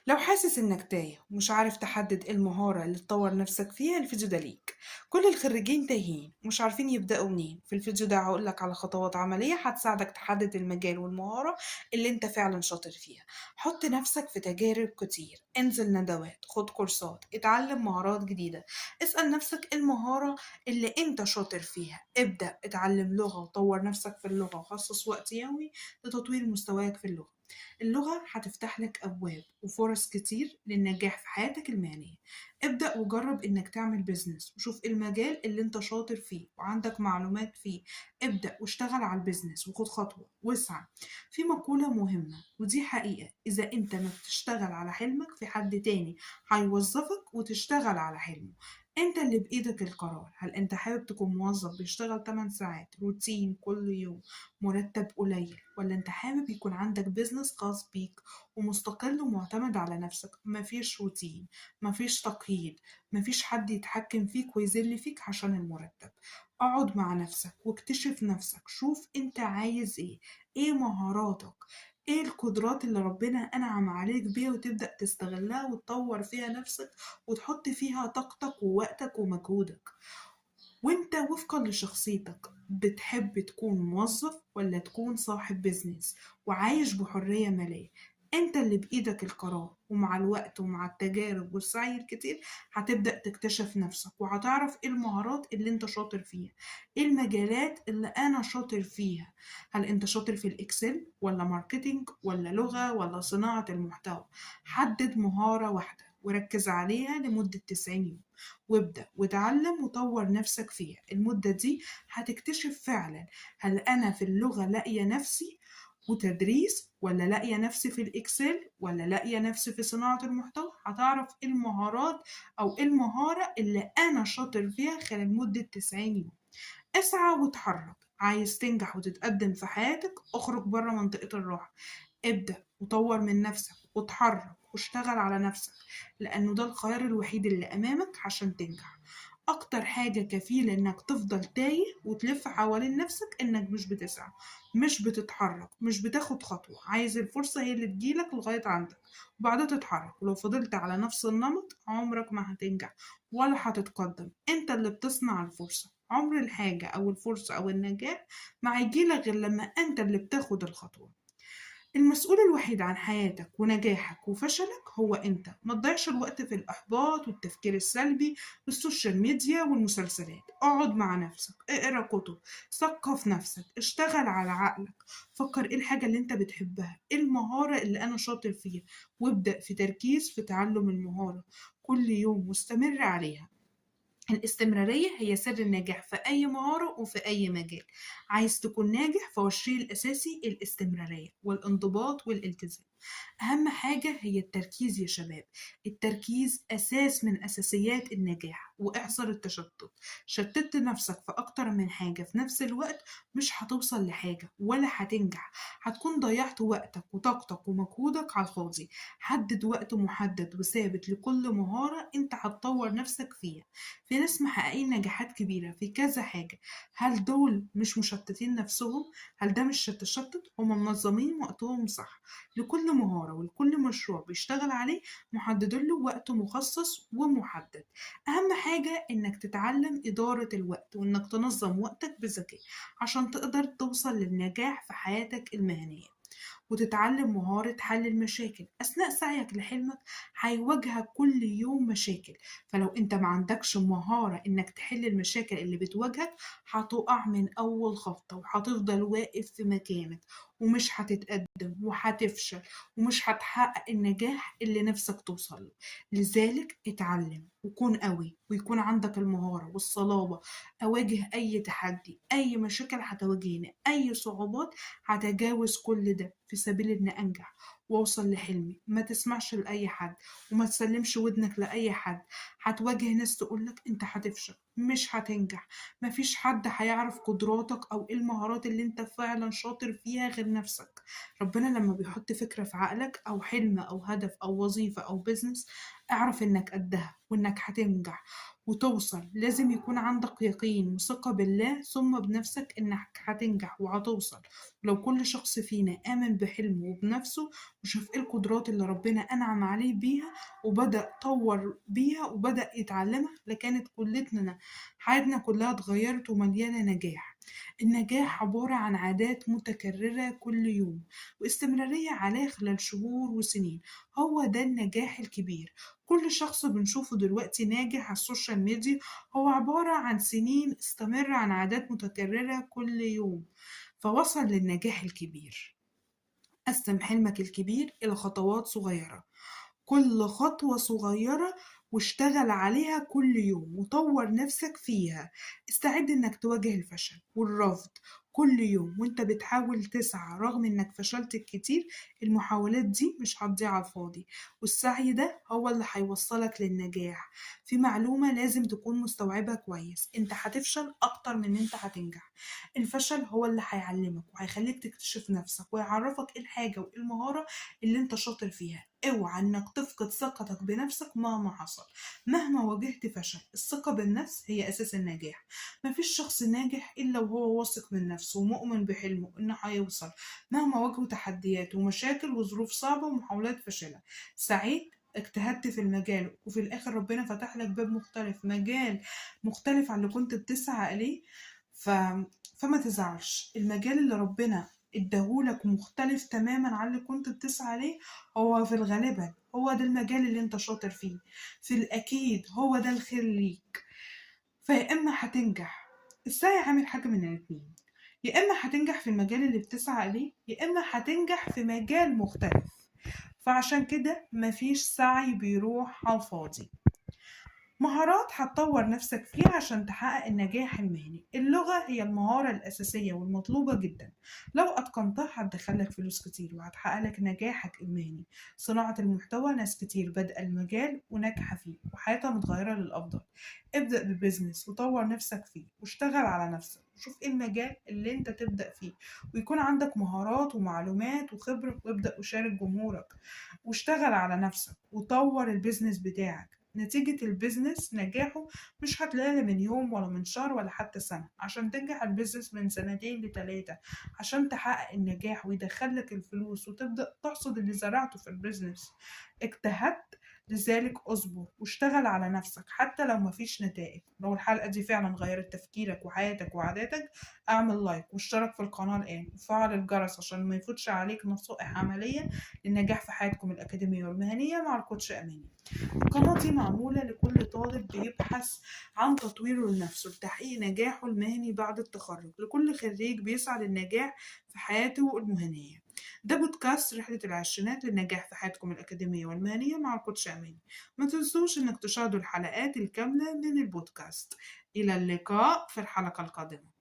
لو حاسس إنك تايه ومش عارف تحدد إيه المهارة اللي تطور نفسك فيها، الفيديو ده ليك. كل الخريجين تايهين ومش عارفين يبدأوا منين. في الفيديو ده هقولك على خطوات عملية هتساعدك تحدد المجال والمهارة اللي انت فعلا شاطر فيها. حط نفسك في تجارب كتير، انزل ندوات، خد كورسات، اتعلم مهارات جديدة. اسأل نفسك إيه المهارة اللي انت شاطر فيها. ابدأ اتعلم لغة وطور نفسك في اللغة وخصص وقت يومي لتطوير مستواك في اللغة. اللغة هتفتح لك أبواب وفرص كتير للنجاح في حياتك المهنية. ابدأ وجرب إنك تعمل بيزنس وشوف إيه المجال اللي أنت شاطر فيه وعندك معلومات فيه. ابدأ واشتغل على البيزنس وخد خطوة واسعى. في مقولة مهمة ودي حقيقة: إذا أنت ما بتشتغل على حلمك، في حد تاني هيوظفك وتشتغل على حلمه. أنت اللي بإيدك القرار. هل أنت حابب تكون موظف بيشتغل 8 ساعات روتين كل يوم مرتب قليل، ولا انت حابب يكون عندك بيزنس خاص بيك ومستقل ومعتمد على نفسك؟ مفيش روتين، مفيش تقييد، مفيش حد يتحكم فيك ويذل فيك عشان المرتب. اقعد مع نفسك واكتشف نفسك، شوف انت عايز ايه، ايه مهاراتك، ايه القدرات اللي ربنا انعم عليك بيها، وتبدأ تستغلها وتطور فيها نفسك وتحط فيها طاقتك ووقتك ومجهودك. وانت وفقا لشخصيتك بتحب تكون موظف ولا تكون صاحب بيزنس وعايش بحرية مالية؟ انت اللي بإيدك القرار. ومع الوقت ومع التجارب والسعي الكتير هتبدأ تكتشف نفسك وهتعرف ايه المهارات اللي انت شاطر فيها، ايه المجالات اللي انا شاطر فيها. هل انت شاطر في الاكسل ولا ماركتينج ولا لغة ولا صناعة المحتوى؟ حدد مهارة واحدة وركز عليها لمدة 90 يوم، وابدأ وتعلم وطور نفسك فيها. المدة دي هتكتشف فعلا هل أنا في اللغة لاقية نفسي وتدريس، ولا لاقية نفسي في الإكسل، ولا لاقية نفسي في صناعة المحتوى. هتعرف إيه المهارات أو إيه المهارة اللي أنا شاطر فيها خلال مدة 90 يوم. اسعى واتحرك. عايز تنجح وتتقدم في حياتك، اخرج بره منطقة الراحة. ابدأ وطور من نفسك واتحرك واشتغل على نفسك، لأنه ده الخيار الوحيد اللي أمامك عشان تنجح. أكتر حاجة كفيلة إنك تفضل تايه وتلف حوالين نفسك إنك مش بتسعى، مش بتتحرك، مش بتاخد خطوة. عايز الفرصة هي اللي تجيلك لغاية عندك وبعدها تتحرك. ولو فضلت على نفس النمط عمرك ما هتنجح ولا هتتقدم. انت اللي بتصنع الفرصة. عمر الحاجة أو الفرصة أو النجاح ما هيجيلك غير لما انت اللي بتاخد الخطوة. المسؤول الوحيد عن حياتك ونجاحك وفشلك هو انت. ما تضيعش الوقت في الإحباط والتفكير السلبي والسوشيال ميديا والمسلسلات. اقعد مع نفسك، اقرا كتب، ثقف نفسك، اشتغل على عقلك. فكر ايه الحاجة اللي انت بتحبها، ايه المهارة اللي انا شاطر فيها، وابدأ في تركيز في تعلم المهارة كل يوم واستمر عليها. الاستمرارية هي سر النجاح في أي مهارة وفي أي مجال. عايز تكون ناجح، فهو الشيء الأساسي الاستمرارية والانضباط والالتزام. أهم حاجة هي التركيز يا شباب. التركيز أساس من أساسيات النجاح. واحذر التشتت. شتت نفسك في أكتر من حاجة في نفس الوقت مش هتوصل لحاجة ولا هتنجح. هتكون ضيعت وقتك وطاقتك ومجهودك على الفاضي. حدد وقت محدد وثابت لكل مهارة انت هتطور نفسك فيها. في ناس محققين نجاحات كبيرة في كذا حاجة. هل دول مش مشتتين نفسهم؟ هل ده مش تشتت؟ هم منظمين وقتهم صح. لكل مهارة ولكل مشروع بيشتغل عليه محددين له وقت مخصص ومحدد. أهم حاجة إنك تتعلم إدارة الوقت وإنك تنظم وقتك بذكاء عشان تقدر توصل للنجاح في حياتك المهنية. وتتعلم مهارة حل المشاكل. أثناء سعيك لحلمك هيواجهك كل يوم مشاكل، فلو أنت ما عندكش مهارة إنك تحل المشاكل اللي بتواجهك هتقع من أول خبطة وهتفضل واقف في مكانك ومش هتتقدم وهتفشل ومش هتحقق النجاح اللي نفسك توصله. لذلك اتعلم وكون قوي ويكون عندك المهارة والصلابة. أواجه أي تحدي، أي مشاكل هتواجهني، أي صعوبات هتجاوز كل ده في سبيل إن أنجح وأوصل لحلمي. ما تسمعش لأي حد وما تسلمش ودنك لأي حد. هتواجه ناس تقولك أنت هتفشل مش هتنجح. مفيش حد هيعرف قدراتك أو إيه المهارات اللي أنت فعلا شاطر فيها غير نفسك. ربنا لما بيحط فكرة في عقلك أو حلم أو هدف أو وظيفة أو بيزنس، اعرف إنك قدها وإنك هتنجح وتوصل. لازم يكون عندك يقين وثقة بالله ثم بنفسك إنك هتنجح وهتوصل. لو كل شخص فينا آمن بحلمه وبنفسه وشاف إيه القدرات اللي ربنا أنعم عليه بيها وبدأ طور بيها وبدأ يتعلمها، لكانت كلتنا حياتنا كلها اتغيرت ومليانة نجاح. النجاح عبارة عن عادات متكررة كل يوم واستمرارية عليه خلال شهور وسنين. هو ده النجاح الكبير. كل شخص بنشوفه دلوقتي ناجح على السوشيال ميديا هو عبارة عن سنين استمر عن عادات متكررة كل يوم فوصل للنجاح الكبير. قسم حلمك الكبير إلى خطوات صغيرة، كل خطوة صغيرة واشتغل عليها كل يوم وطور نفسك فيها. استعد انك تواجه الفشل والرفض كل يوم وانت بتحاول تسعى رغم انك فشلت كتير. المحاولات دي مش هتضيع على الفاضي، والسعي ده هو اللي هيوصلك للنجاح. في معلومة لازم تكون مستوعبها كويس، انت هتفشل اكتر من انت هتنجح. الفشل هو اللي هيعلمك وهيخليك تكتشف نفسك ويعرفك ايه الحاجة وايه المهارة اللي انت شاطر فيها. اوعى انك تفقد ثقتك بنفسك مهما حصل. مهما واجهت فشل، الثقة بالنفس هي اساس النجاح. مفيش شخص ناجح الا وهو واثق من نفسه ومؤمن بحلمه انه هيوصل مهما واجهه تحديات ومشاكل وظروف صعبة ومحاولات فاشلة. سعيد اجتهدت في المجال وفي الاخر ربنا فتح لك باب مختلف، مجال مختلف عن اللي كنت بتسعى اليه. ف... فما تزعلش، المجال اللي ربنا اداهولك مختلف تماما عن اللي كنت بتسعى عليه. هو في الغالبا هو ده المجال اللي انت شاطر فيه، في الأكيد هو ده الخير ليك. فيا إما هتنجح، السعي عامل حاجة من الاتنين، يا إما هتنجح في المجال اللي بتسعى عليه يا إما هتنجح في مجال مختلف. فعشان كده مفيش سعي بيروح على الفاضي. مهارات هتطور نفسك فيها عشان تحقق النجاح المهني. اللغة هي المهارة الأساسية والمطلوبة جدا، لو أتقنتها هتدخلك فلوس كتير وهتحقق لك نجاحك المهني. صناعة المحتوى ناس كتير بادئة المجال وناجحة فيه وحياتها متغيرة للأفضل. ابدأ ببزنس وطور نفسك فيه واشتغل على نفسك وشوف ايه المجال اللي انت تبدأ فيه ويكون عندك مهارات ومعلومات وخبرة، وابدأ وشارك جمهورك واشتغل على نفسك وطور البيزنس بتاعك. نتيجة البيزنس نجاحه مش هتلاقيها من يوم ولا من شهر ولا حتى سنة. عشان تنجح البيزنس من سنتين لتلاتة عشان تحقق النجاح ويدخلك الفلوس وتبدأ تحصد اللي زرعته في البيزنس. اجتهدت لذلك اصبر واشتغل على نفسك حتى لو مفيش نتائج. لو الحلقة دي فعلا غيرت تفكيرك وحياتك وعاداتك، اعمل لايك واشترك في القناة الآن وفعل الجرس عشان ما يفوتش عليك نصائح عملية للنجاح في حياتكم الأكاديمية والمهنية مع الكوتش أماني. القناة دي معمولة لكل طالب بيبحث عن تطويره لنفسه لتحقيق نجاحه المهني بعد التخرج، لكل خريج بيسعى للنجاح في حياته المهنية. ده بودكاست رحلة العشرينات للنجاح في حياتكم الأكاديمية والمهنية مع الكوتش أماني. ما تنسوش إنك تشاهدوا الحلقات الكاملة من البودكاست. إلى اللقاء في الحلقة القادمة.